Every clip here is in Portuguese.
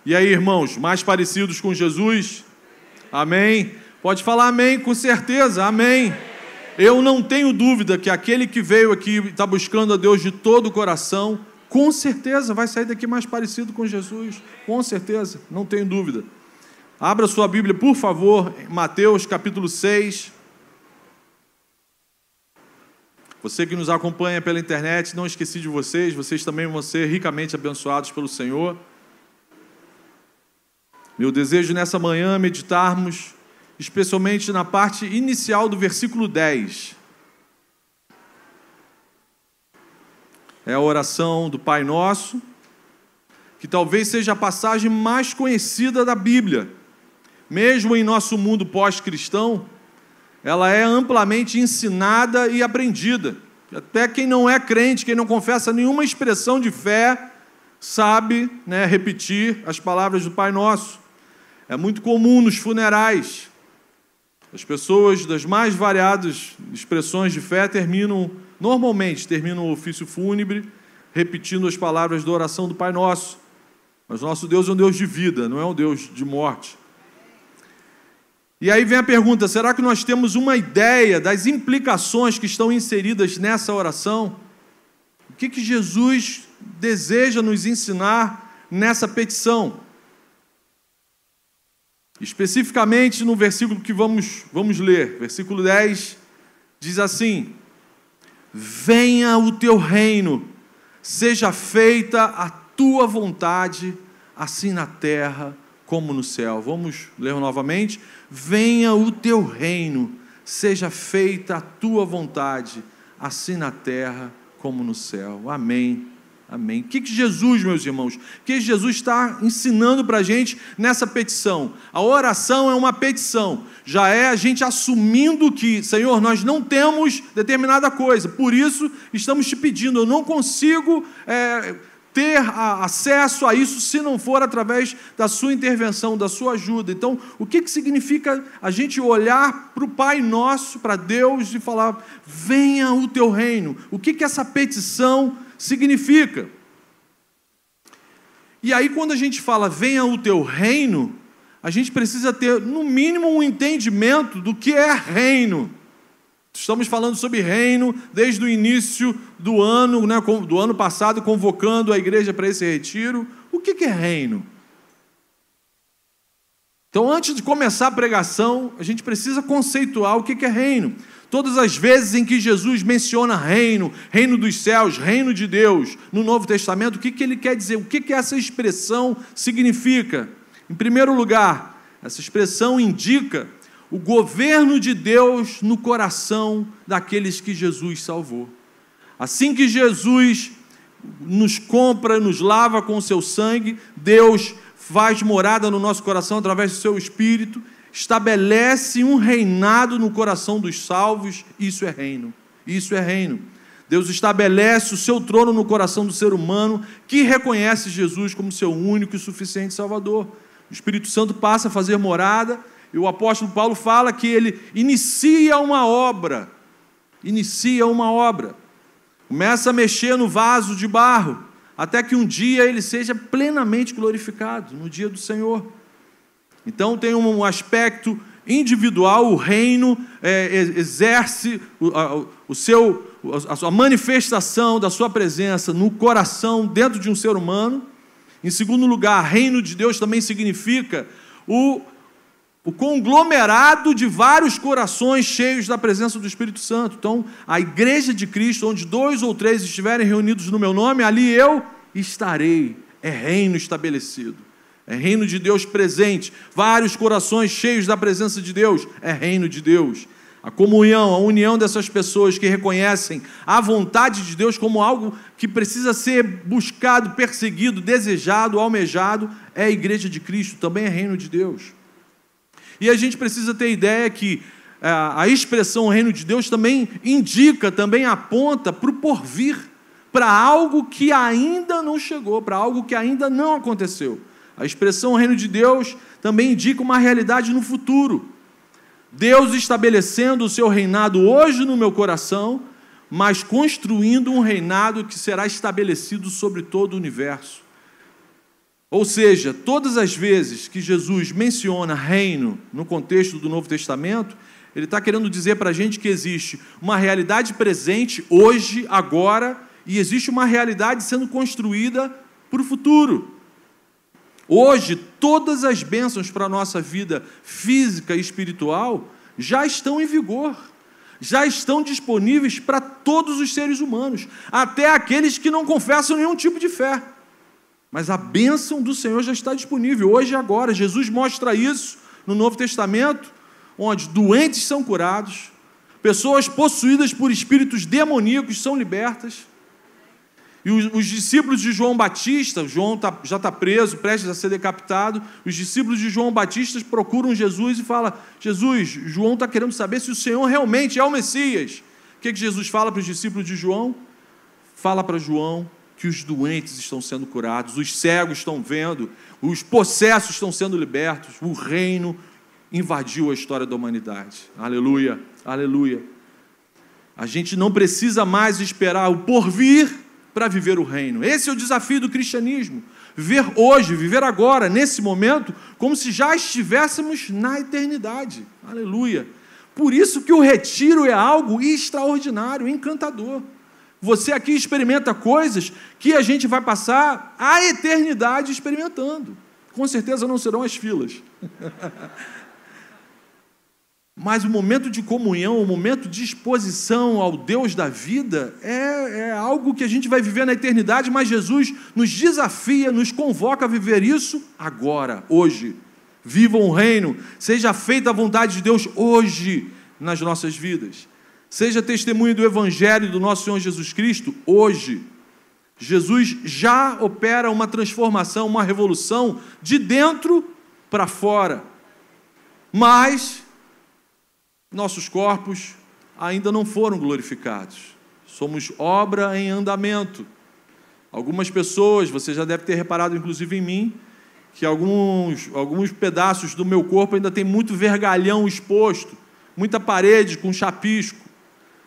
E aí, irmãos, mais parecidos com Jesus? Amém? Pode falar amém com certeza, amém. Eu não tenho dúvida que aquele que veio aqui e está buscando a Deus de todo o coração, com certeza vai sair daqui mais parecido com Jesus, com certeza, não tenho dúvida. Abra sua Bíblia, por favor, em Mateus capítulo 6. Você que nos acompanha pela internet, não esqueci de vocês também vão ser ricamente abençoados pelo Senhor. Meu desejo nessa manhã é meditarmos, especialmente na parte inicial do versículo 10. É a oração do Pai Nosso, que talvez seja a passagem mais conhecida da Bíblia. Mesmo em nosso mundo pós-cristão, ela é amplamente ensinada e aprendida. Até quem não é crente, quem não confessa nenhuma expressão de fé, sabe, repetir as palavras do Pai Nosso. É muito comum nos funerais. As pessoas das mais variadas expressões de fé normalmente terminam o ofício fúnebre repetindo as palavras da oração do Pai Nosso. Mas nosso Deus é um Deus de vida, não é um Deus de morte. E aí vem a pergunta, será que nós temos uma ideia das implicações que estão inseridas nessa oração? O que Jesus deseja nos ensinar nessa petição? Especificamente no versículo que vamos ler, versículo 10, diz assim: venha o teu reino, seja feita a tua vontade, assim na terra como no céu. Vamos ler novamente. Venha o teu reino, seja feita a tua vontade, assim na terra como no céu. Amém. Amém. O que Jesus, meus irmãos, o que Jesus está ensinando para a gente nessa petição? A oração é uma petição, já é a gente assumindo que, Senhor, nós não temos determinada coisa, por isso estamos te pedindo, eu não consigo ter acesso a isso se não for através da sua intervenção, da sua ajuda. Então, o que significa a gente olhar para o Pai Nosso, para Deus e falar, venha o teu reino? O que essa petição significa? E aí, quando a gente fala, venha o teu reino, a gente precisa ter, no mínimo, um entendimento do que é reino. Estamos falando sobre reino desde o início do ano, do ano passado, convocando a igreja para esse retiro. O que é reino? Então, antes de começar a pregação, a gente precisa conceituar o que é reino. Todas as vezes em que Jesus menciona reino, reino dos céus, reino de Deus, no Novo Testamento, o que ele quer dizer? O que essa expressão significa? Em primeiro lugar, essa expressão indica o governo de Deus no coração daqueles que Jesus salvou. Assim que Jesus nos compra, nos lava com o seu sangue, Deus faz morada no nosso coração através do seu Espírito, estabelece um reinado no coração dos salvos. Isso é reino. Isso é reino. Deus estabelece o seu trono no coração do ser humano que reconhece Jesus como seu único e suficiente Salvador. O Espírito Santo passa a fazer morada e o apóstolo Paulo fala que ele inicia uma obra. Começa a mexer no vaso de barro, até que um dia ele seja plenamente glorificado, no dia do Senhor. Então tem um aspecto individual, o reino exerce a sua manifestação da sua presença no coração, dentro de um ser humano. Em segundo lugar, reino de Deus também significa o conglomerado de vários corações cheios da presença do Espírito Santo. Então, a igreja de Cristo, onde 2 ou 3 estiverem reunidos no meu nome, ali eu estarei. É reino estabelecido. É reino de Deus presente. Vários corações cheios da presença de Deus. É reino de Deus. A comunhão, a união dessas pessoas que reconhecem a vontade de Deus como algo que precisa ser buscado, perseguido, desejado, almejado, é a igreja de Cristo, também é reino de Deus. E a gente precisa ter ideia que a expressão reino de Deus também indica, também aponta para o porvir, para algo que ainda não chegou, para algo que ainda não aconteceu. A expressão reino de Deus também indica uma realidade no futuro. Deus estabelecendo o seu reinado hoje no meu coração, mas construindo um reinado que será estabelecido sobre todo o universo. Ou seja, todas as vezes que Jesus menciona reino no contexto do Novo Testamento, ele está querendo dizer para a gente que existe uma realidade presente, hoje, agora, e existe uma realidade sendo construída para o futuro. Hoje, todas as bênçãos para a nossa vida física e espiritual já estão em vigor, já estão disponíveis para todos os seres humanos, até aqueles que não confessam nenhum tipo de fé. Mas a bênção do Senhor já está disponível, hoje e agora. Jesus mostra isso no Novo Testamento, onde doentes são curados, pessoas possuídas por espíritos demoníacos são libertas. E os discípulos de João Batista, João já está preso, prestes a ser decapitado, os discípulos de João Batista procuram Jesus e falam: Jesus, João está querendo saber se o Senhor realmente é o Messias. O que Jesus fala para os discípulos de João? Fala para João que os doentes estão sendo curados, os cegos estão vendo, os possessos estão sendo libertos, o reino invadiu a história da humanidade. Aleluia, aleluia. A gente não precisa mais esperar o porvir para viver o reino. Esse é o desafio do cristianismo. Viver hoje, viver agora, nesse momento, como se já estivéssemos na eternidade. Aleluia. Por isso que o retiro é algo extraordinário, encantador. Você aqui experimenta coisas que a gente vai passar a eternidade experimentando. Com certeza não serão as filas. Mas o momento de comunhão, o momento de exposição ao Deus da vida é algo que a gente vai viver na eternidade, mas Jesus nos desafia, nos convoca a viver isso agora, hoje. Vivam o reino, seja feita a vontade de Deus hoje nas nossas vidas. Seja testemunho do Evangelho do nosso Senhor Jesus Cristo hoje. Jesus já opera uma transformação, uma revolução de dentro para fora. Mas nossos corpos ainda não foram glorificados. Somos obra em andamento. Algumas pessoas, você já deve ter reparado, inclusive em mim, que alguns pedaços do meu corpo ainda tem muito vergalhão exposto, muita parede com chapisco.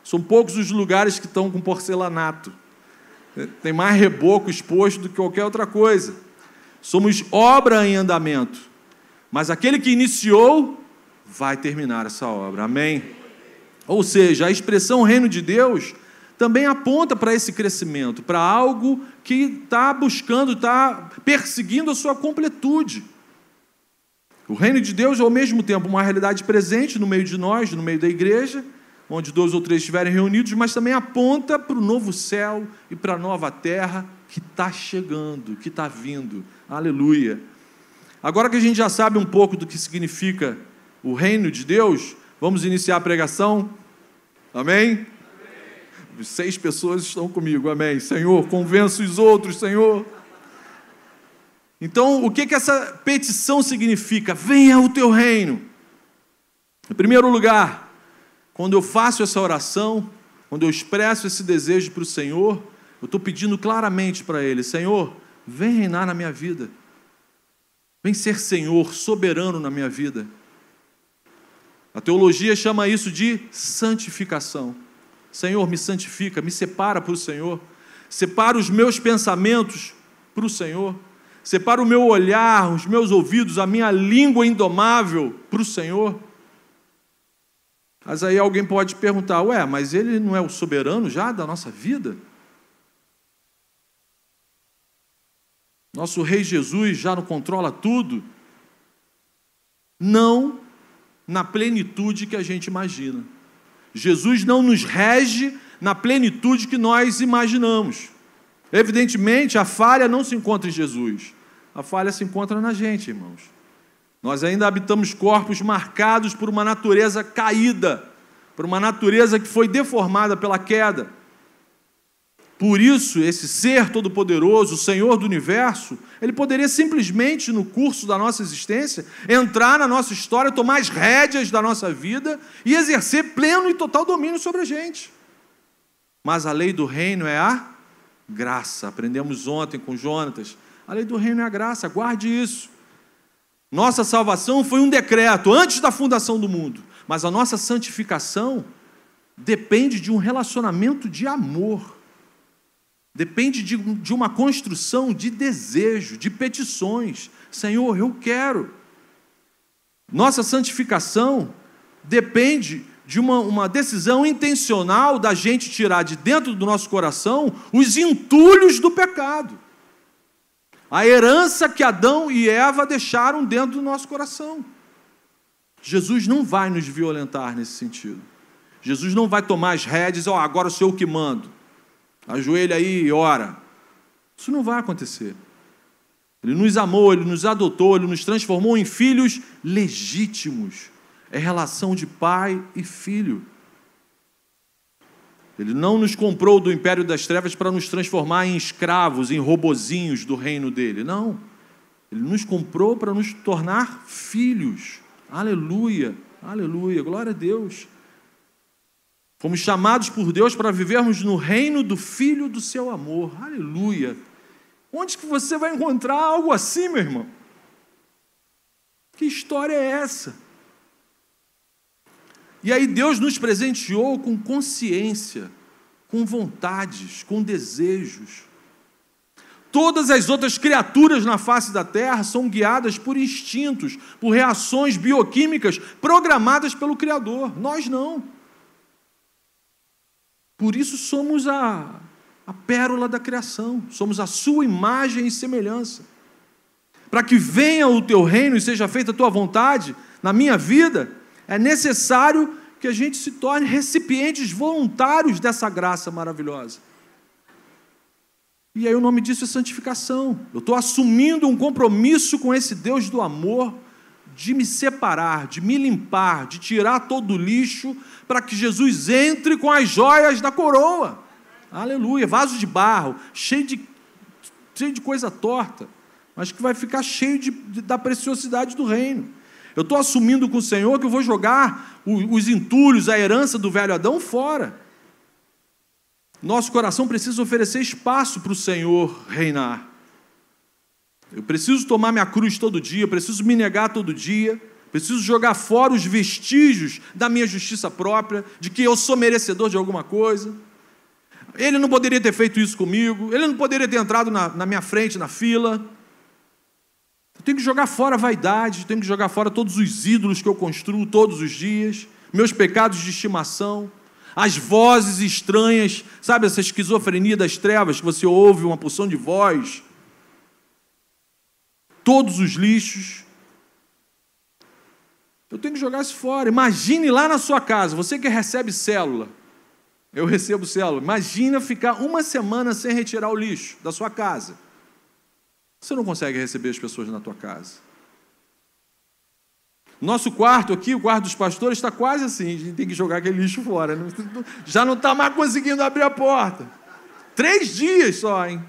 São poucos os lugares que estão com porcelanato. Tem mais reboco exposto do que qualquer outra coisa. Somos obra em andamento. Mas aquele que iniciou vai terminar essa obra. Amém? Ou seja, a expressão reino de Deus também aponta para esse crescimento, para algo que está buscando, está perseguindo a sua completude. O reino de Deus é ao mesmo tempo uma realidade presente no meio de nós, no meio da igreja, onde 2 ou 3 estiverem reunidos, mas também aponta para o novo céu e para a nova terra que está chegando, que está vindo. Aleluia! Agora que a gente já sabe um pouco do que significa o reino de Deus, vamos iniciar a pregação? Amém? 6 pessoas estão comigo, amém. Senhor, convença os outros, Senhor. Então, o que essa petição significa? Venha o teu reino. Em primeiro lugar, quando eu faço essa oração, quando eu expresso esse desejo para o Senhor, eu estou pedindo claramente para Ele: Senhor, vem reinar na minha vida. Vem ser Senhor, soberano na minha vida. A teologia chama isso de santificação. Senhor, me santifica, me separa para o Senhor. Separa os meus pensamentos para o Senhor. Separa o meu olhar, os meus ouvidos, a minha língua indomável para o Senhor. Mas aí alguém pode perguntar: ué, mas Ele não é o soberano já da nossa vida? Nosso Rei Jesus já não controla tudo? Não na plenitude que a gente imagina. Jesus não nos rege na plenitude que nós imaginamos. Evidentemente, a falha não se encontra em Jesus. A falha se encontra na gente, irmãos. Nós ainda habitamos corpos marcados por uma natureza caída, por uma natureza que foi deformada pela queda. Por isso, esse ser todo-poderoso, o Senhor do universo, Ele poderia simplesmente, no curso da nossa existência, entrar na nossa história, tomar as rédeas da nossa vida e exercer pleno e total domínio sobre a gente. Mas a lei do reino é a graça. Aprendemos ontem com Jonatas. A lei do reino é a graça, guarde isso. Nossa salvação foi um decreto antes da fundação do mundo, mas a nossa santificação depende de um relacionamento de amor. Depende de uma construção de desejo, de petições. Senhor, eu quero. Nossa santificação depende de uma decisão intencional da gente tirar de dentro do nosso coração os entulhos do pecado. A herança que Adão e Eva deixaram dentro do nosso coração. Jesus não vai nos violentar nesse sentido. Jesus não vai tomar as rédeas, agora sou eu que mando. Ajoelha aí e ora. Isso não vai acontecer. Ele nos amou, Ele nos adotou, Ele nos transformou em filhos legítimos. É relação de pai e filho. Ele não nos comprou do império das trevas para nos transformar em escravos, em robozinhos do reino dele. Não. Ele nos comprou para nos tornar filhos. Aleluia, aleluia, glória a Deus. Fomos chamados por Deus para vivermos no reino do Filho do seu amor. Aleluia. Onde que você vai encontrar algo assim, meu irmão? Que história é essa? E aí Deus nos presenteou com consciência, com vontades, com desejos. Todas as outras criaturas na face da terra são guiadas por instintos, por reações bioquímicas programadas pelo Criador. Nós não. Por isso somos a pérola da criação, somos a sua imagem e semelhança. Para que venha o teu reino e seja feita a tua vontade na minha vida, é necessário que a gente se torne recipientes voluntários dessa graça maravilhosa. E aí o nome disso é santificação. Eu estou assumindo um compromisso com esse Deus do amor, de me separar, de me limpar, de tirar todo o lixo, para que Jesus entre com as joias da coroa. Aleluia, vaso de barro, cheio de coisa torta, mas que vai ficar cheio da preciosidade do reino. Eu estou assumindo com o Senhor que eu vou jogar os entulhos, a herança do velho Adão fora. Nosso coração precisa oferecer espaço para o Senhor reinar. Eu preciso tomar minha cruz todo dia, preciso me negar todo dia, preciso jogar fora os vestígios da minha justiça própria, de que eu sou merecedor de alguma coisa. Ele não poderia ter feito isso comigo, ele não poderia ter entrado na minha frente, na fila. Eu tenho que jogar fora a vaidade, tenho que jogar fora todos os ídolos que eu construo todos os dias, meus pecados de estimação, as vozes estranhas, sabe essa esquizofrenia das trevas, que você ouve uma porção de voz, todos os lixos. Eu tenho que jogar isso fora. Imagine lá na sua casa, você que recebe célula, eu recebo célula, imagina ficar uma semana sem retirar o lixo da sua casa. Você não consegue receber as pessoas na tua casa. Nosso quarto aqui, o quarto dos pastores, está quase assim, a gente tem que jogar aquele lixo fora. Já não está mais conseguindo abrir a porta. 3 dias só, hein?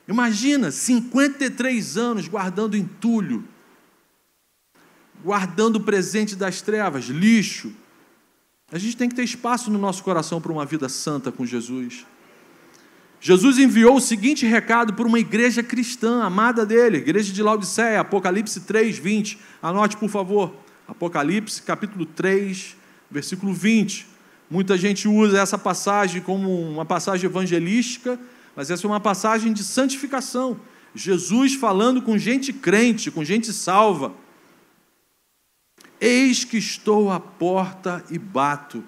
Imagina, 53 anos guardando entulho, guardando o presente das trevas, lixo. A gente tem que ter espaço no nosso coração para uma vida santa com Jesus. Jesus enviou o seguinte recado para uma igreja cristã, amada dele, igreja de Laodiceia, Apocalipse 3, 20. Anote, por favor. Apocalipse, capítulo 3, versículo 20. Muita gente usa essa passagem como uma passagem evangelística, mas essa é uma passagem de santificação. Jesus falando com gente crente, com gente salva. Eis que estou à porta e bato.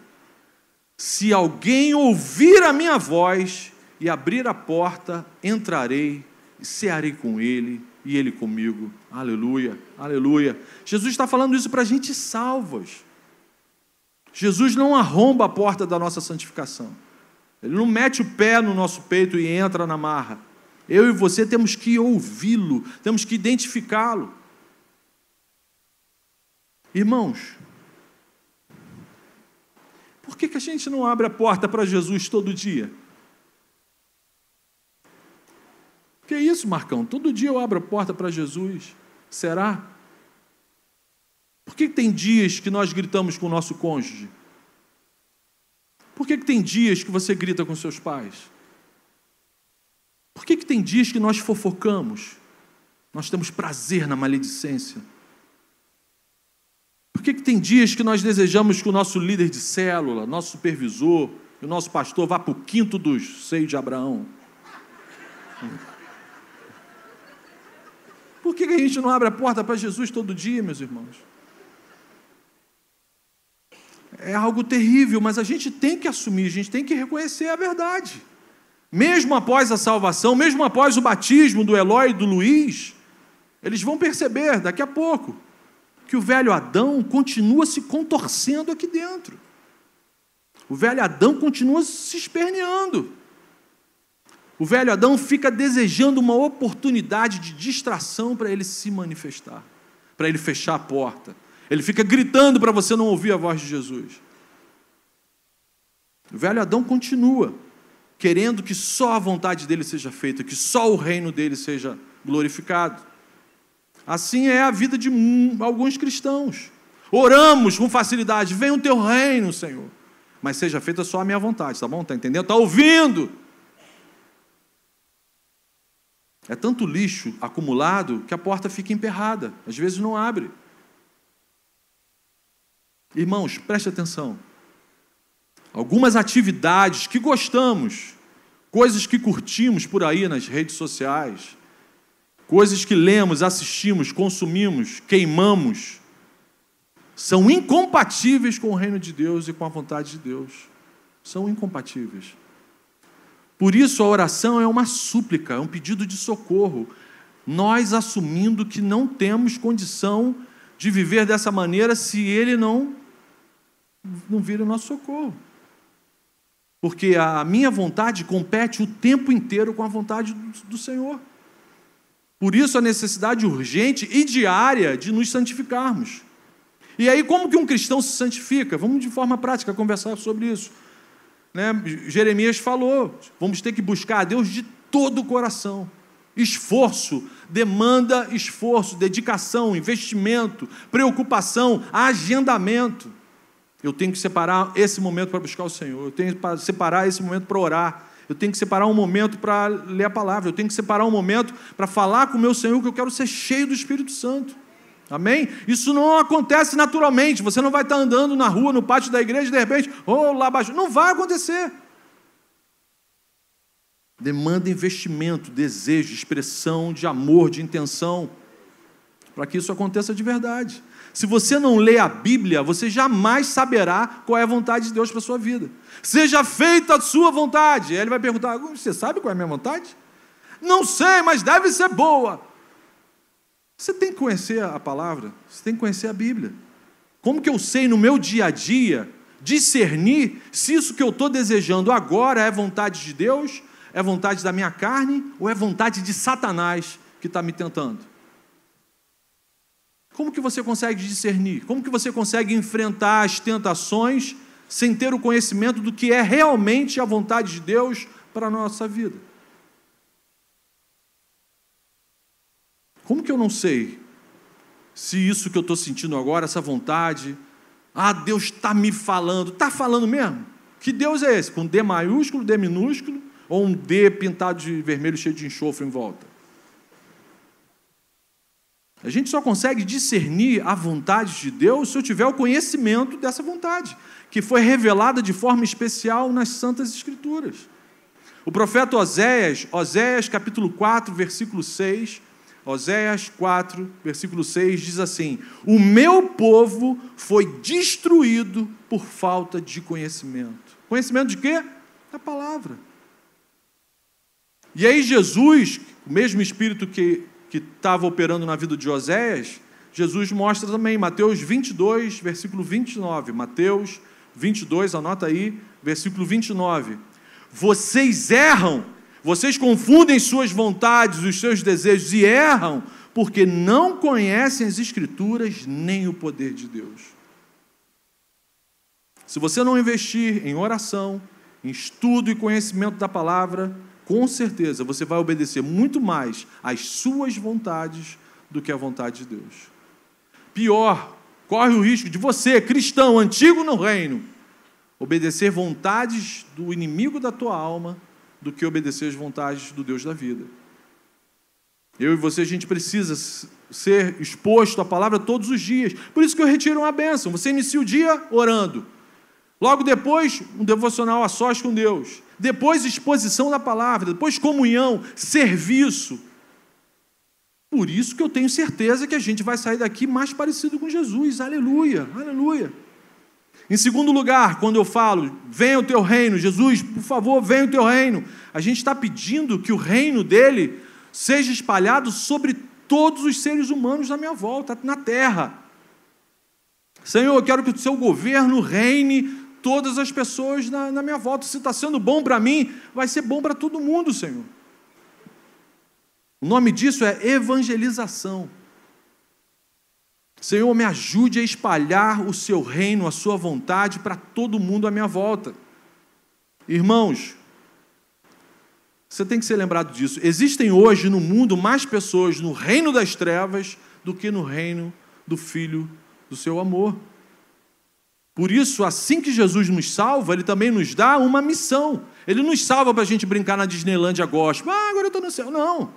Se alguém ouvir a minha voz e abrir a porta, entrarei e cearei com ele e ele comigo. Aleluia, aleluia. Jesus está falando isso para gente salvas. Jesus não arromba a porta da nossa santificação. Ele não mete o pé no nosso peito e entra na marra. Eu e você temos que ouvi-lo, temos que identificá-lo. Irmãos, por que a gente não abre a porta para Jesus todo dia? Que isso, Marcão? Todo dia eu abro a porta para Jesus. Será? Por que tem dias que nós gritamos com o nosso cônjuge? Por que tem dias que você grita com seus pais? Por que tem dias que nós fofocamos? Nós temos prazer na maledicência. Por que tem dias que nós desejamos que o nosso líder de célula, nosso supervisor, que o nosso pastor vá para o quinto dos seios de Abraão. Por que a gente não abre a porta para Jesus todo dia, meus irmãos? É algo terrível, mas a gente tem que assumir, a gente tem que reconhecer a verdade. Mesmo após a salvação, mesmo após o batismo do Eloy e do Luiz, eles vão perceber daqui a pouco que o velho Adão continua se contorcendo aqui dentro. O velho Adão continua se esperneando. O velho Adão fica desejando uma oportunidade de distração para ele se manifestar, para ele fechar a porta. Ele fica gritando para você não ouvir a voz de Jesus. O velho Adão continua querendo que só a vontade dele seja feita, que só o reino dele seja glorificado. Assim é a vida de alguns cristãos. Oramos com facilidade, venha o teu reino, Senhor, mas seja feita só a minha vontade, tá bom? Está entendendo? Está ouvindo? É tanto lixo acumulado que a porta fica emperrada, às vezes não abre. Irmãos, preste atenção. Algumas atividades que gostamos, coisas que curtimos por aí nas redes sociais, coisas que lemos, assistimos, consumimos, queimamos, são incompatíveis com o reino de Deus e com a vontade de Deus. São incompatíveis. Por isso a oração é uma súplica, é um pedido de socorro. Nós assumindo que não temos condição de viver dessa maneira se Ele não vir o nosso socorro. Porque a minha vontade compete o tempo inteiro com a vontade do Senhor. Por isso a necessidade urgente e diária de nos santificarmos. E aí como que um cristão se santifica? Vamos de forma prática conversar sobre isso. Jeremias falou, vamos ter que buscar a Deus de todo o coração. Esforço, demanda esforço, dedicação, investimento, preocupação, agendamento. Eu tenho que separar esse momento para buscar o Senhor, eu tenho que separar esse momento para orar, eu tenho que separar um momento para ler a palavra, eu tenho que separar um momento para falar com o meu Senhor, que eu quero ser cheio do Espírito Santo. Amém? Isso não acontece naturalmente. Você não vai estar andando na rua, no pátio da igreja, e de repente, lá abaixo. Não vai acontecer. Demanda investimento, desejo, expressão de amor, de intenção, para que isso aconteça de verdade. Se você não lê a Bíblia, você jamais saberá qual é a vontade de Deus para a sua vida. Seja feita a sua vontade. Aí ele vai perguntar, você sabe qual é a minha vontade? Não sei, mas deve ser boa. Você tem que conhecer a palavra, você tem que conhecer a Bíblia. Como que eu sei no meu dia a dia discernir se isso que eu estou desejando agora é vontade de Deus, é vontade da minha carne ou é vontade de Satanás que está me tentando? Como que você consegue discernir? Como que você consegue enfrentar as tentações sem ter o conhecimento do que é realmente a vontade de Deus para a nossa vida? Como que eu não sei se isso que eu estou sentindo agora, essa vontade, Deus está me falando, está falando mesmo? Que Deus é esse? Com D maiúsculo, D minúsculo, ou um D pintado de vermelho cheio de enxofre em volta? A gente só consegue discernir a vontade de Deus se eu tiver o conhecimento dessa vontade, que foi revelada de forma especial nas Santas Escrituras. O profeta Oséias capítulo 4, versículo 6, Oséias 4, versículo 6, diz assim: o meu povo foi destruído por falta de conhecimento. Conhecimento de quê? Da palavra. E aí Jesus, o mesmo Espírito que estava operando na vida de Oséias, Jesus mostra também, Mateus 22, versículo 29. Mateus 22, anota aí, versículo 29. Vocês erram, vocês confundem suas vontades, os seus desejos e erram, porque não conhecem as Escrituras nem o poder de Deus. Se você não investir em oração, em estudo e conhecimento da palavra, com certeza você vai obedecer muito mais às suas vontades do que à vontade de Deus. Pior, corre o risco de você, cristão, antigo no reino, obedecer vontades do inimigo da tua alma do que obedecer às vontades do Deus da vida. Eu e você, a gente precisa ser exposto à palavra todos os dias. Por isso que eu retiro uma bênção. Você inicia o dia orando. Logo depois, um devocional a sós com Deus. Depois, exposição da palavra. Depois, comunhão, serviço. Por isso que eu tenho certeza que a gente vai sair daqui mais parecido com Jesus. Aleluia, aleluia. Em segundo lugar, quando eu falo, venha o teu reino, Jesus, por favor, venha o teu reino, a gente está pedindo que o reino dele seja espalhado sobre todos os seres humanos na minha volta, na terra. Senhor, eu quero que o seu governo reine todas as pessoas na minha volta. Se está sendo bom para mim, vai ser bom para todo mundo, Senhor. O nome disso é evangelização. Senhor, me ajude a espalhar o seu reino, a sua vontade para todo mundo à minha volta. Irmãos, você tem que ser lembrado disso. Existem hoje no mundo mais pessoas no reino das trevas do que no reino do Filho do seu amor. Por isso, assim que Jesus nos salva, Ele também nos dá uma missão. Ele nos salva para a gente brincar na Disneylândia gospel. Agora eu estou no céu. Não.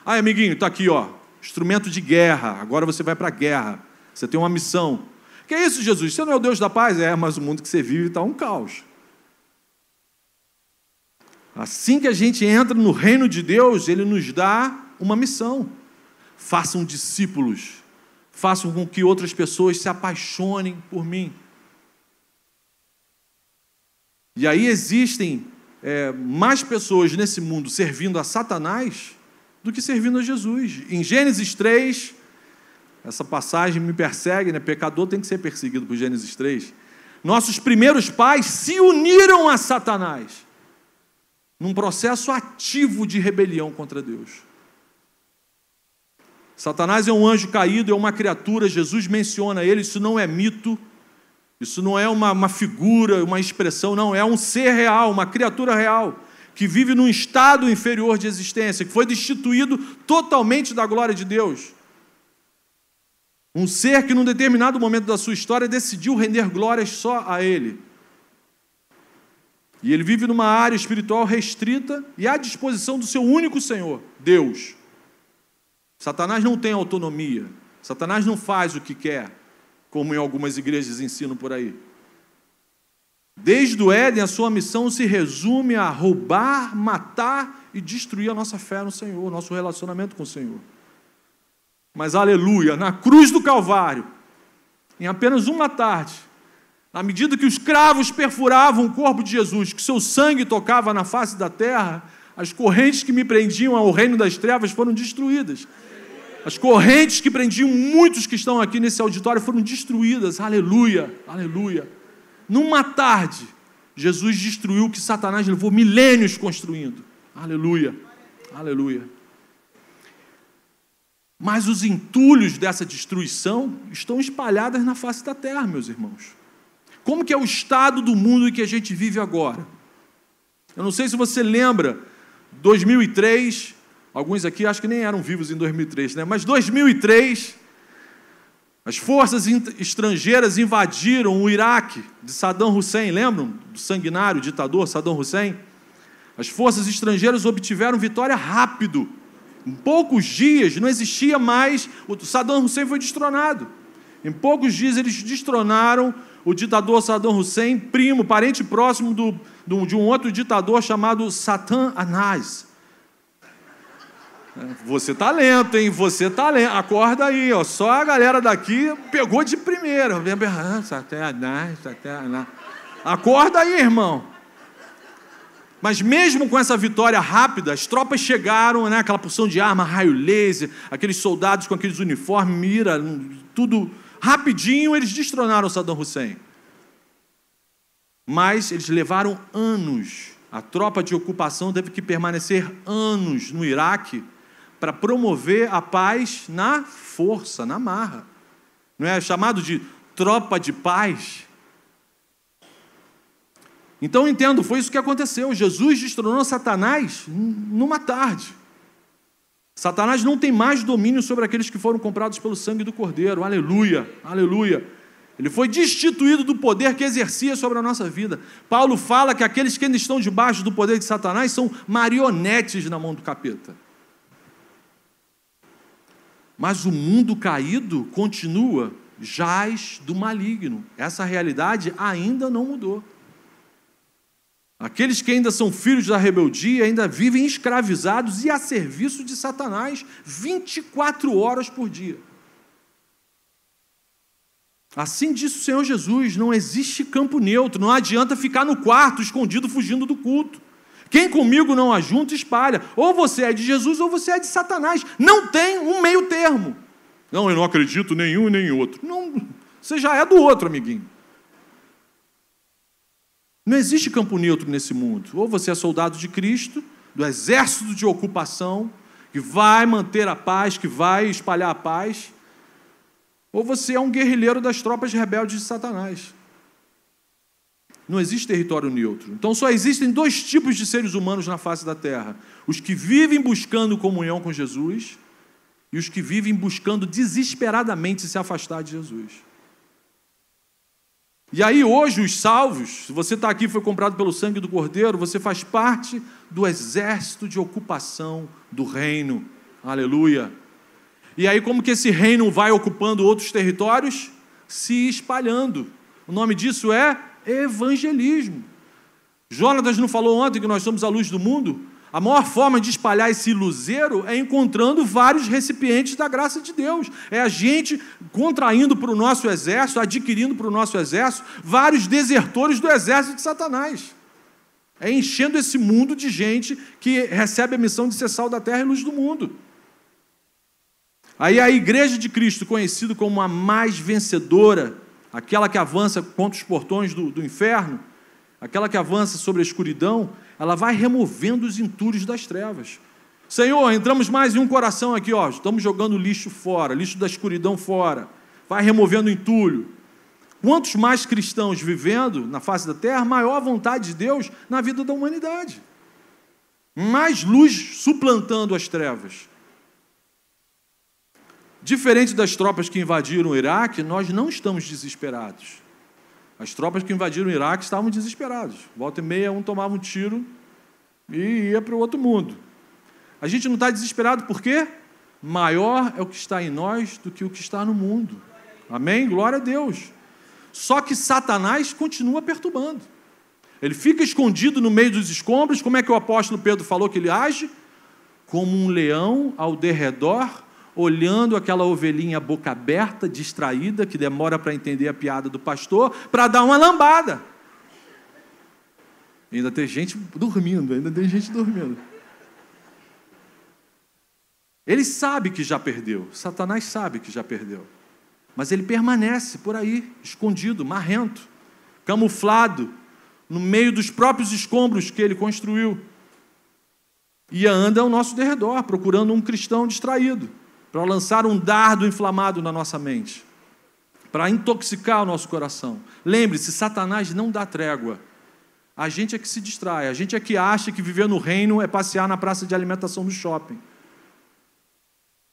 Amiguinho, está aqui, ó, instrumento de guerra. Agora você vai para a guerra. Você tem uma missão. Que é isso, Jesus? Você não é o Deus da paz? Mas o mundo que você vive está um caos. Assim que a gente entra no reino de Deus, Ele nos dá uma missão. Façam discípulos. Façam com que outras pessoas se apaixonem por mim. E aí existem mais pessoas nesse mundo servindo a Satanás do que servindo a Jesus. Em Gênesis 3, essa passagem me persegue, né? Pecador tem que ser perseguido por Gênesis 3. Nossos primeiros pais se uniram a Satanás num processo ativo de rebelião contra Deus. Satanás é um anjo caído, é uma criatura, Jesus menciona ele, isso não é mito, isso não é uma figura, uma expressão, não, é um ser real, uma criatura real, que vive num estado inferior de existência, que foi destituído totalmente da glória de Deus. Um ser que, num determinado momento da sua história, decidiu render glórias só a Ele. E ele vive numa área espiritual restrita e à disposição do seu único Senhor, Deus. Satanás não tem autonomia. Satanás não faz o que quer, como em algumas igrejas ensinam por aí. Desde o Éden, a sua missão se resume a roubar, matar e destruir a nossa fé no Senhor, o nosso relacionamento com o Senhor. Mas, aleluia, na cruz do Calvário, em apenas uma tarde, à medida que os cravos perfuravam o corpo de Jesus, que seu sangue tocava na face da terra, as correntes que me prendiam ao reino das trevas foram destruídas. As correntes que prendiam muitos que estão aqui nesse auditório foram destruídas. Aleluia, aleluia. Numa tarde, Jesus destruiu o que Satanás levou milênios construindo. Aleluia, aleluia. Mas os entulhos dessa destruição estão espalhados na face da terra, meus irmãos. Como que é o estado do mundo em que a gente vive agora? Eu não sei se você lembra, 2003, alguns aqui acho que nem eram vivos em 2003, né? Mas 2003, as forças estrangeiras invadiram o Iraque de Saddam Hussein, lembram do sanguinário ditador Saddam Hussein? As forças estrangeiras obtiveram vitória rápido. Em poucos dias não existia mais, o Saddam Hussein foi destronado. Em poucos dias eles destronaram o ditador Saddam Hussein, primo, parente próximo de um outro ditador chamado Satan Anas. Você tá lento, hein? Você tá lento. Acorda aí, ó. Só a galera daqui pegou de primeira. Satan Anas. Acorda aí, irmão. Mas mesmo com essa vitória rápida, as tropas chegaram, né? Aquela porção de arma, raio laser, aqueles soldados com aqueles uniformes, mira, tudo rapidinho, eles destronaram Saddam Hussein. Mas eles levaram anos. A tropa de ocupação teve que permanecer anos no Iraque para promover a paz na força, na marra. Não é chamado de tropa de paz? Então, entendo, foi isso que aconteceu. Jesus destronou Satanás numa tarde. Satanás não tem mais domínio sobre aqueles que foram comprados pelo sangue do Cordeiro. Aleluia, aleluia. Ele foi destituído do poder que exercia sobre a nossa vida. Paulo fala que aqueles que ainda estão debaixo do poder de Satanás são marionetes na mão do capeta. Mas o mundo caído continua jaz do maligno. Essa realidade ainda não mudou. Aqueles que ainda são filhos da rebeldia ainda vivem escravizados e a serviço de Satanás 24 horas por dia. Assim disse o Senhor Jesus, não existe campo neutro, não adianta ficar no quarto escondido fugindo do culto. Quem comigo não ajunta, espalha. Ou você é de Jesus ou você é de Satanás. Não tem um meio termo. Não, eu não acredito nenhum e nem outro. Não, você já é do outro, amiguinho. Não existe campo neutro nesse mundo. Ou você é soldado de Cristo, do exército de ocupação, que vai manter a paz, que vai espalhar a paz, ou você é um guerrilheiro das tropas rebeldes de Satanás. Não existe território neutro. Então só existem dois tipos de seres humanos na face da terra: os que vivem buscando comunhão com Jesus e os que vivem buscando desesperadamente se afastar de Jesus. E aí hoje os salvos, se você está aqui e foi comprado pelo sangue do Cordeiro, você faz parte do exército de ocupação do reino. Aleluia! E aí como que esse reino vai ocupando outros territórios? Se espalhando. O nome disso é evangelismo. Jonatas não falou ontem que nós somos a luz do mundo? A maior forma de espalhar esse luzeiro é encontrando vários recipientes da graça de Deus. É a gente contraindo para o nosso exército, adquirindo para o nosso exército, vários desertores do exército de Satanás. É enchendo esse mundo de gente que recebe a missão de ser sal da terra e luz do mundo. Aí a igreja de Cristo, conhecida como a mais vencedora, aquela que avança contra os portões do inferno, aquela que avança sobre a escuridão, ela vai removendo os entulhos das trevas. Senhor, entramos mais em um coração aqui, ó, estamos jogando lixo fora, lixo da escuridão fora, vai removendo o entulho. Quantos mais cristãos vivendo na face da terra, maior a vontade de Deus na vida da humanidade. Mais luz suplantando as trevas. Diferente das tropas que invadiram o Iraque, nós não estamos desesperados. As tropas que invadiram o Iraque estavam desesperadas. Volta e meia, um tomava um tiro e ia para o outro mundo. A gente não está desesperado por quê? Maior é o que está em nós do que o que está no mundo. Amém? Glória a Deus. Só que Satanás continua perturbando. Ele fica escondido no meio dos escombros. Como é que o apóstolo Pedro falou que ele age? Como um leão ao derredor, olhando aquela ovelhinha boca aberta, distraída, que demora para entender a piada do pastor, para dar uma lambada. Ainda tem gente dormindo, Ele sabe que já perdeu, Satanás sabe que já perdeu, mas ele permanece por aí, escondido, marrento, camuflado, no meio dos próprios escombros que ele construiu, e anda ao nosso derredor, procurando um cristão distraído, para lançar um dardo inflamado na nossa mente, para intoxicar o nosso coração. Lembre-se, Satanás não dá trégua. A gente é que se distrai, a gente é que acha que viver no reino é passear na praça de alimentação do shopping.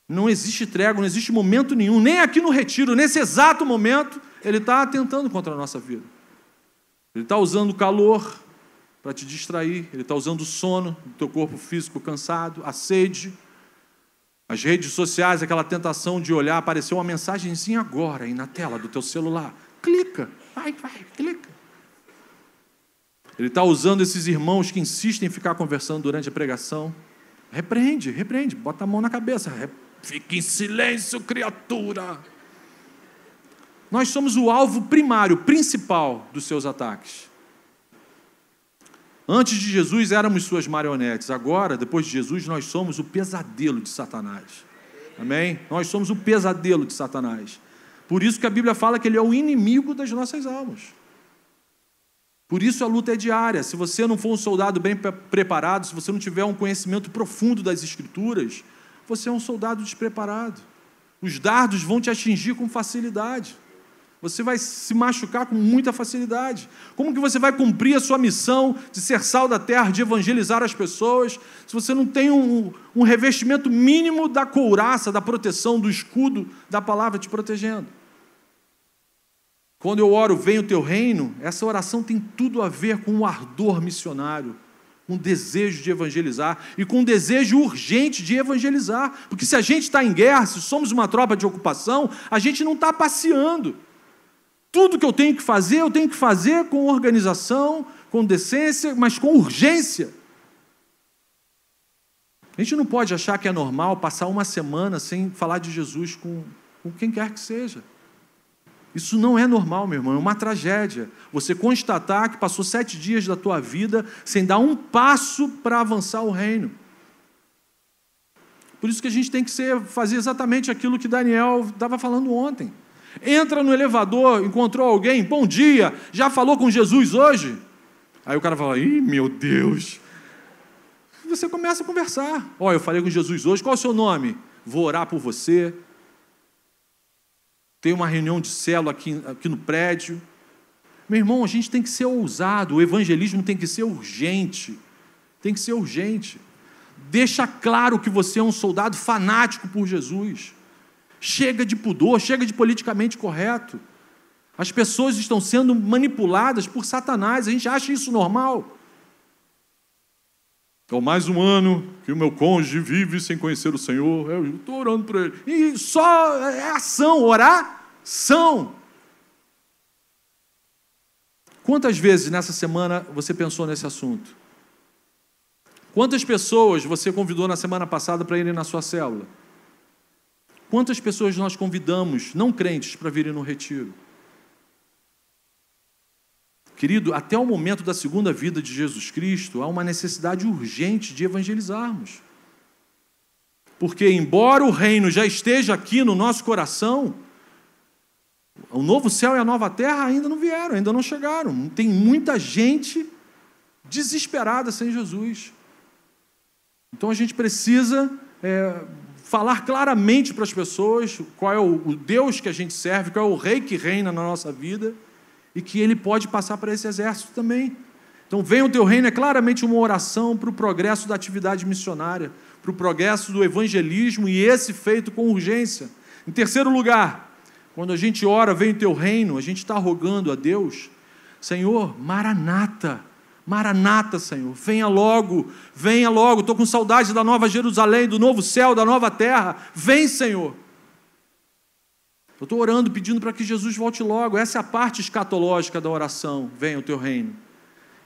Não existe trégua, não existe momento nenhum, nem aqui no retiro, nesse exato momento, ele está atentando contra a nossa vida. Ele está usando o calor para te distrair, ele está usando o sono do teu corpo físico cansado, a sede. As redes sociais, aquela tentação de olhar, apareceu uma mensagenzinha agora aí na tela do teu celular. Clica, vai, clica. Ele está usando esses irmãos que insistem em ficar conversando durante a pregação. Repreende, bota a mão na cabeça. Fique em silêncio, criatura. Nós somos o alvo primário, principal dos seus ataques. Antes de Jesus éramos suas marionetes. Agora, depois de Jesus, nós somos o pesadelo de Satanás. Amém? Nós somos o pesadelo de Satanás. Por isso que a Bíblia fala que ele é o inimigo das nossas almas. Por isso a luta é diária. Se você não for um soldado bem preparado, se você não tiver um conhecimento profundo das Escrituras, você é um soldado despreparado. Os dardos vão te atingir com facilidade. Você vai se machucar com muita facilidade. Como que você vai cumprir a sua missão de ser sal da terra, de evangelizar as pessoas, se você não tem um revestimento mínimo da couraça, da proteção, do escudo da palavra te protegendo? Quando eu oro, venha o teu reino, essa oração tem tudo a ver com o ardor missionário, com desejo de evangelizar e com desejo urgente de evangelizar. Porque se a gente está em guerra, se somos uma tropa de ocupação, a gente não está passeando. Tudo que eu tenho que fazer com organização, com decência, mas com urgência. A gente não pode achar que é normal passar uma semana sem falar de Jesus com quem quer que seja. Isso não é normal, meu irmão, é uma tragédia. Você constatar que passou 7 dias da tua vida sem dar um passo para avançar o reino. Por isso que a gente tem que fazer exatamente aquilo que Daniel estava falando ontem. Entra no elevador, encontrou alguém, bom dia, já falou com Jesus hoje? Aí o cara fala, ih, meu Deus. Você começa a conversar. Eu falei com Jesus hoje, qual é o seu nome? Vou orar por você. Tem uma reunião de célula aqui no prédio. Meu irmão, a gente tem que ser ousado, o evangelismo tem que ser urgente. Tem que ser urgente. Deixa claro que você é um soldado fanático por Jesus. Chega de pudor, chega de politicamente correto. As pessoas estão sendo manipuladas por Satanás, a gente acha isso normal. Então, mais um ano que o meu cônjuge vive sem conhecer o Senhor, eu estou orando por ele. E só é ação, oração. Quantas vezes nessa semana você pensou nesse assunto? Quantas pessoas você convidou na semana passada para irem na sua célula? Quantas pessoas nós convidamos, não crentes, para virem no retiro? Querido, até o momento da segunda vida de Jesus Cristo, há uma necessidade urgente de evangelizarmos. Porque, embora o reino já esteja aqui no nosso coração, o novo céu e a nova terra ainda não vieram, ainda não chegaram. Tem muita gente desesperada sem Jesus. Então, a gente precisa falar claramente para as pessoas qual é o Deus que a gente serve, qual é o rei que reina na nossa vida, e que ele pode passar para esse exército também. Então, venha o teu reino é claramente uma oração para o progresso da atividade missionária, para o progresso do evangelismo, e esse feito com urgência. Em terceiro lugar, quando a gente ora, vem o teu reino, a gente está rogando a Deus, Senhor, Maranata, Maranata, Senhor, venha logo, estou com saudade da nova Jerusalém, do novo céu, da nova terra, vem, Senhor. Eu estou orando, pedindo para que Jesus volte logo. Essa é a parte escatológica da oração. Venha o teu reino,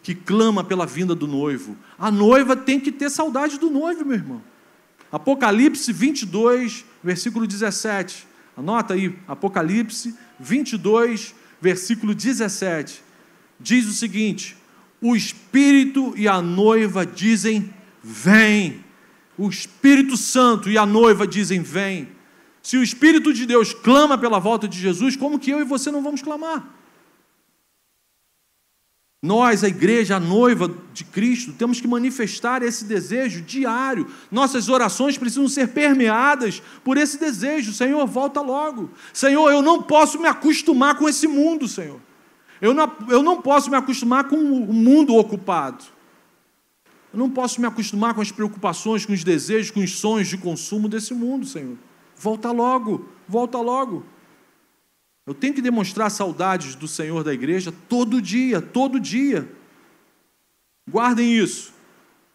que clama pela vinda do noivo. A noiva tem que ter saudade do noivo, meu irmão. Apocalipse 22, versículo 17. Anota aí, Apocalipse 22, versículo 17. Diz o seguinte: o Espírito e a noiva dizem, vem. O Espírito Santo e a noiva dizem, vem. Se o Espírito de Deus clama pela volta de Jesus, como que eu e você não vamos clamar? Nós, a igreja, a noiva de Cristo, temos que manifestar esse desejo diário. Nossas orações precisam ser permeadas por esse desejo. Senhor, volta logo. Senhor, eu não posso me acostumar com esse mundo, Senhor. Eu não posso me acostumar com o mundo ocupado. Eu não posso me acostumar com as preocupações, com os desejos, com os sonhos de consumo desse mundo, Senhor. Volta logo, volta logo. Eu tenho que demonstrar saudades do Senhor da igreja todo dia, todo dia. Guardem isso.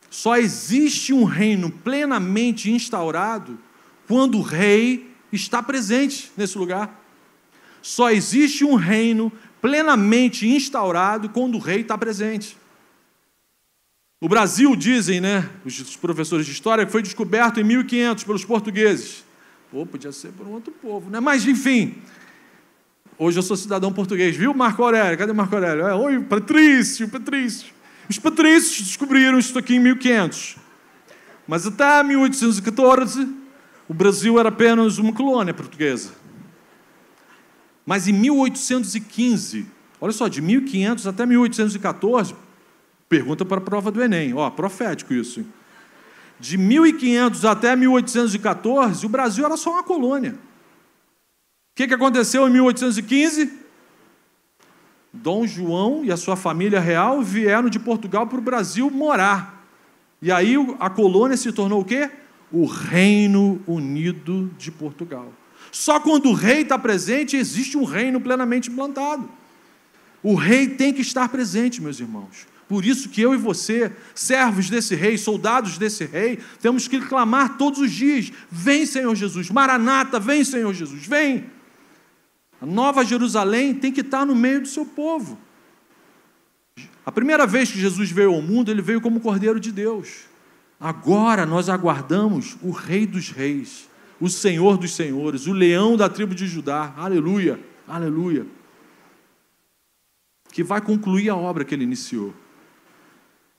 Só existe um reino plenamente instaurado quando o rei está presente nesse lugar. Só existe um reino plenamente instaurado quando o rei está presente. O Brasil, dizem, os professores de história, que foi descoberto em 1500 pelos portugueses. Podia ser por um outro povo, Mas, enfim, hoje eu sou cidadão português, viu, Marco Aurélio? Cadê Marco Aurélio? Oi, Patrício. Os patrícios descobriram isso aqui em 1500. Mas até 1814, o Brasil era apenas uma colônia portuguesa. Mas em 1815, olha só, de 1500 até 1814, pergunta para a prova do Enem, profético isso, hein? De 1500 até 1814, o Brasil era só uma colônia. O que aconteceu em 1815? Dom João e a sua família real vieram de Portugal para o Brasil morar. E aí a colônia se tornou o quê? O Reino Unido de Portugal. Só quando o rei está presente, existe um reino plenamente implantado. O rei tem que estar presente, meus irmãos. Por isso que eu e você, servos desse rei, soldados desse rei, temos que clamar todos os dias: vem, Senhor Jesus, Maranata, vem, Senhor Jesus, vem. A Nova Jerusalém tem que estar no meio do seu povo. A primeira vez que Jesus veio ao mundo, ele veio como Cordeiro de Deus. Agora nós aguardamos o Rei dos Reis, o Senhor dos Senhores, o Leão da tribo de Judá, aleluia, aleluia, que vai concluir a obra que ele iniciou.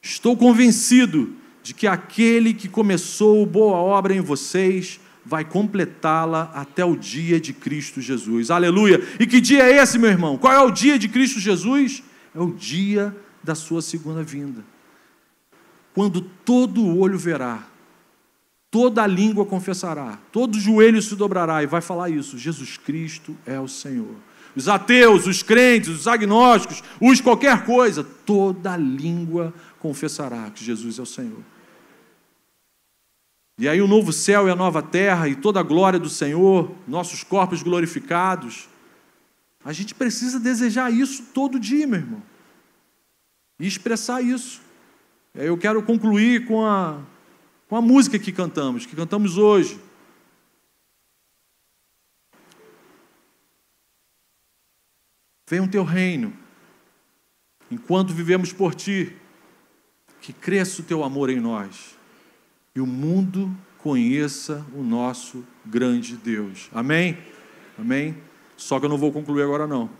Estou convencido de que aquele que começou boa obra em vocês vai completá-la até o dia de Cristo Jesus, aleluia. E que dia é esse, meu irmão? Qual é o dia de Cristo Jesus? É o dia da sua segunda vinda, quando todo olho verá, toda a língua confessará, todo joelho se dobrará e vai falar isso: Jesus Cristo é o Senhor. Os ateus, os crentes, os agnósticos, os qualquer coisa, toda a língua confessará que Jesus é o Senhor. E aí o novo céu e a nova terra e toda a glória do Senhor, nossos corpos glorificados, a gente precisa desejar isso todo dia, meu irmão, e expressar isso. Eu quero concluir com a música que cantamos hoje. Venha o teu reino, enquanto vivemos por ti, que cresça o teu amor em nós, e o mundo conheça o nosso grande Deus. Amém? Amém? Só que eu não vou concluir agora não.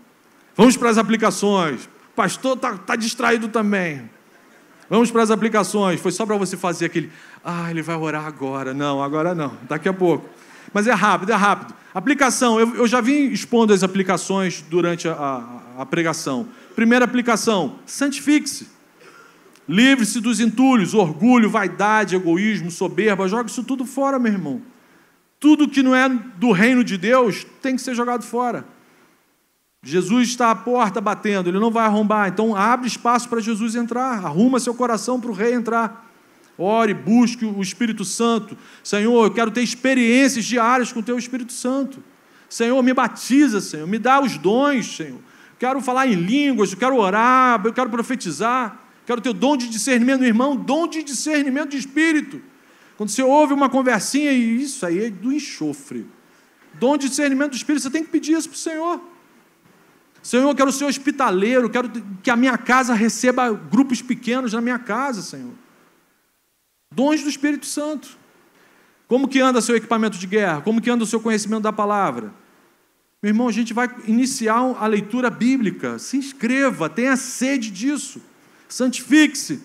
Vamos para as aplicações. O pastor está distraído também. Vamos para as aplicações. Foi só para você fazer aquele: ele vai orar agora. Não, agora não, daqui a pouco. Mas é rápido, é rápido. Aplicação, eu já vim expondo as aplicações durante a pregação. Primeira aplicação: santifique-se. Livre-se dos entulhos, orgulho, vaidade, egoísmo, soberba. Joga isso tudo fora, meu irmão. Tudo que não é do reino de Deus tem que ser jogado fora. Jesus está à porta batendo, ele não vai arrombar. Então abre espaço para Jesus entrar, arruma seu coração para o rei entrar. Ore, busque o Espírito Santo. Senhor, eu quero ter experiências diárias com o teu Espírito Santo. Senhor, me batiza, Senhor, me dá os dons, Senhor. Quero falar em línguas, eu quero orar, eu quero profetizar. Quero ter o dom de discernimento do irmão, dom de discernimento de espírito. Quando você ouve uma conversinha, e isso aí é do enxofre. Dom de discernimento do espírito, você tem que pedir isso para o Senhor. Senhor, eu quero ser hospitaleiro, quero que a minha casa receba grupos pequenos na minha casa, Senhor. Dons do Espírito Santo. Como que anda seu equipamento de guerra? Como que anda o seu conhecimento da palavra? Meu irmão, a gente vai iniciar a leitura bíblica. Se inscreva, tenha sede disso. Santifique-se,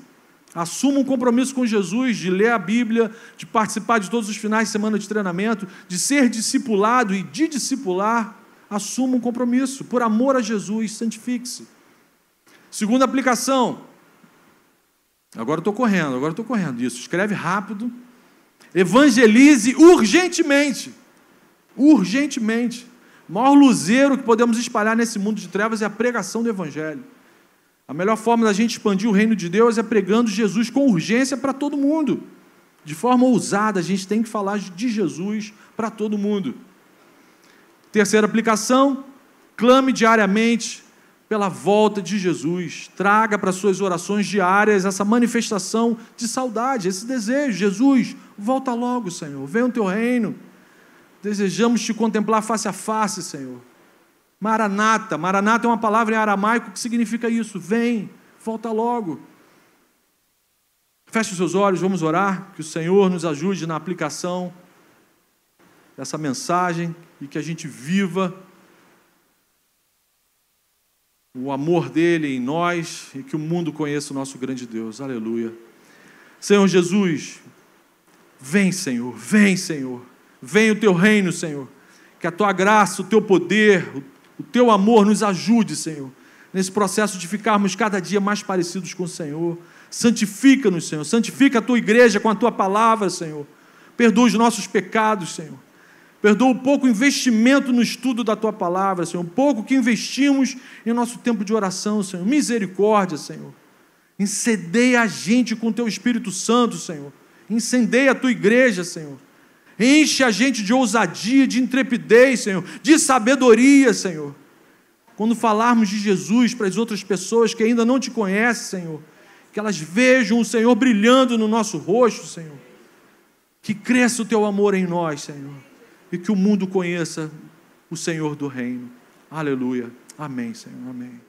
assuma um compromisso com Jesus, de ler a Bíblia, de participar de todos os finais de semana de treinamento, de ser discipulado e de discipular. Assuma um compromisso, por amor a Jesus, santifique-se. Segunda aplicação, agora estou correndo, isso, escreve rápido. Evangelize urgentemente, urgentemente. O maior luzeiro que podemos espalhar nesse mundo de trevas é a pregação do Evangelho. A melhor forma da gente expandir o reino de Deus é pregando Jesus com urgência para todo mundo. De forma ousada, a gente tem que falar de Jesus para todo mundo. Terceira aplicação: clame diariamente pela volta de Jesus. Traga para suas orações diárias essa manifestação de saudade, esse desejo. Jesus, volta logo, Senhor. Venha o teu reino. Desejamos te contemplar face a face, Senhor. Maranata. Maranata é uma palavra em aramaico que significa isso. Vem, volta logo. Feche os seus olhos, vamos orar. Que o Senhor nos ajude na aplicação dessa mensagem e que a gente viva o amor dele em nós e que o mundo conheça o nosso grande Deus. Aleluia. Senhor Jesus, vem, Senhor, vem, Senhor. Vem o teu reino, Senhor. Que a tua graça, o teu poder, o teu amor nos ajude, Senhor, nesse processo de ficarmos cada dia mais parecidos com o Senhor. Santifica-nos, Senhor. Santifica a tua igreja com a tua palavra, Senhor. Perdoa os nossos pecados, Senhor. Perdoa o pouco investimento no estudo da tua palavra, Senhor. O pouco que investimos em nosso tempo de oração, Senhor. Misericórdia, Senhor. Incendeia a gente com o teu Espírito Santo, Senhor. Incendeia a tua igreja, Senhor. Enche a gente de ousadia, de intrepidez, Senhor, de sabedoria, Senhor. Quando falarmos de Jesus para as outras pessoas que ainda não te conhecem, Senhor, que elas vejam o Senhor brilhando no nosso rosto, Senhor. Que cresça o teu amor em nós, Senhor, e que o mundo conheça o Senhor do reino. Aleluia. Amém, Senhor. Amém.